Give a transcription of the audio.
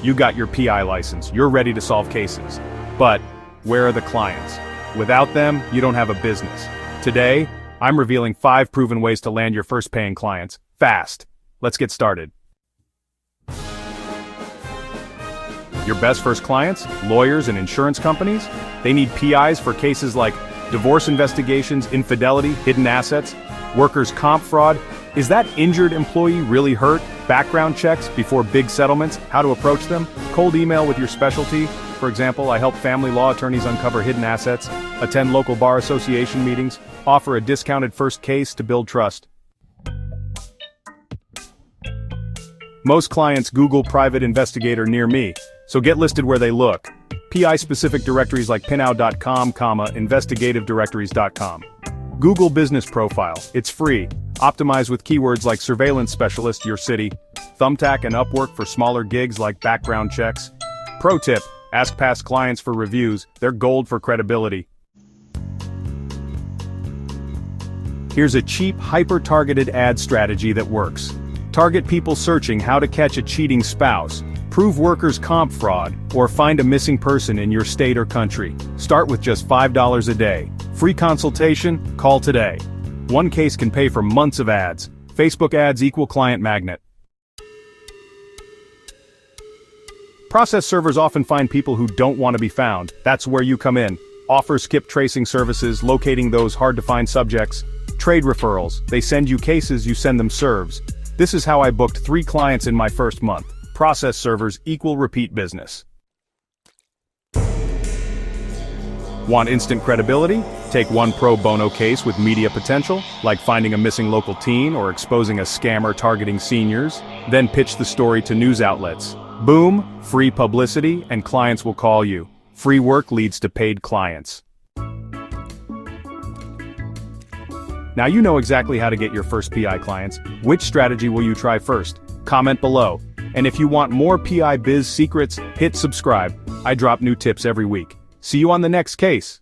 You got your PI license, you're ready to solve cases. But, where are the clients? Without them, you don't have a business. Today, I'm revealing 5 proven ways to land your first paying clients, fast. Let's get started. Your best first clients, lawyers and insurance companies, they need PIs for cases like divorce investigations, infidelity, hidden assets, workers' comp fraud. Is that injured employee really hurt? Background checks before big settlements, how to approach them, cold email with your specialty. For example, I help family law attorneys uncover hidden assets, attend local bar association meetings, offer a discounted first case to build trust. Most clients Google private investigator near me, so get listed where they look. PI-specific directories like pinow.com, investigativedirectories.com. Google business profile, it's free. Optimize with keywords like surveillance specialist, your city. Thumbtack and Upwork for smaller gigs like background checks. Pro tip, ask past clients for reviews, they're gold for credibility. Here's a cheap, hyper-targeted ad strategy that works. Target people searching how to catch a cheating spouse, prove workers' comp fraud, or find a missing person in your state or country. Start with just $5 a day. Free consultation, call today. One case can pay for months of ads. Facebook ads equal client magnet. Process servers often find people who don't want to be found. That's where you come in. Offer skip tracing services, locating those hard-to-find subjects. Trade referrals, they send you cases, you send them serves. This is how I booked 3 clients in my first month. Process servers equal repeat business. Want instant credibility? Take one pro bono case with media potential, like finding a missing local teen or exposing a scammer targeting seniors. Then pitch the story to news outlets. Boom, free publicity, and clients will call you. Free work leads to paid clients. Now you know exactly how to get your first PI clients. Which strategy will you try first? Comment below. And if you want more PI biz secrets, hit subscribe. I drop new tips every week. See you on the next case.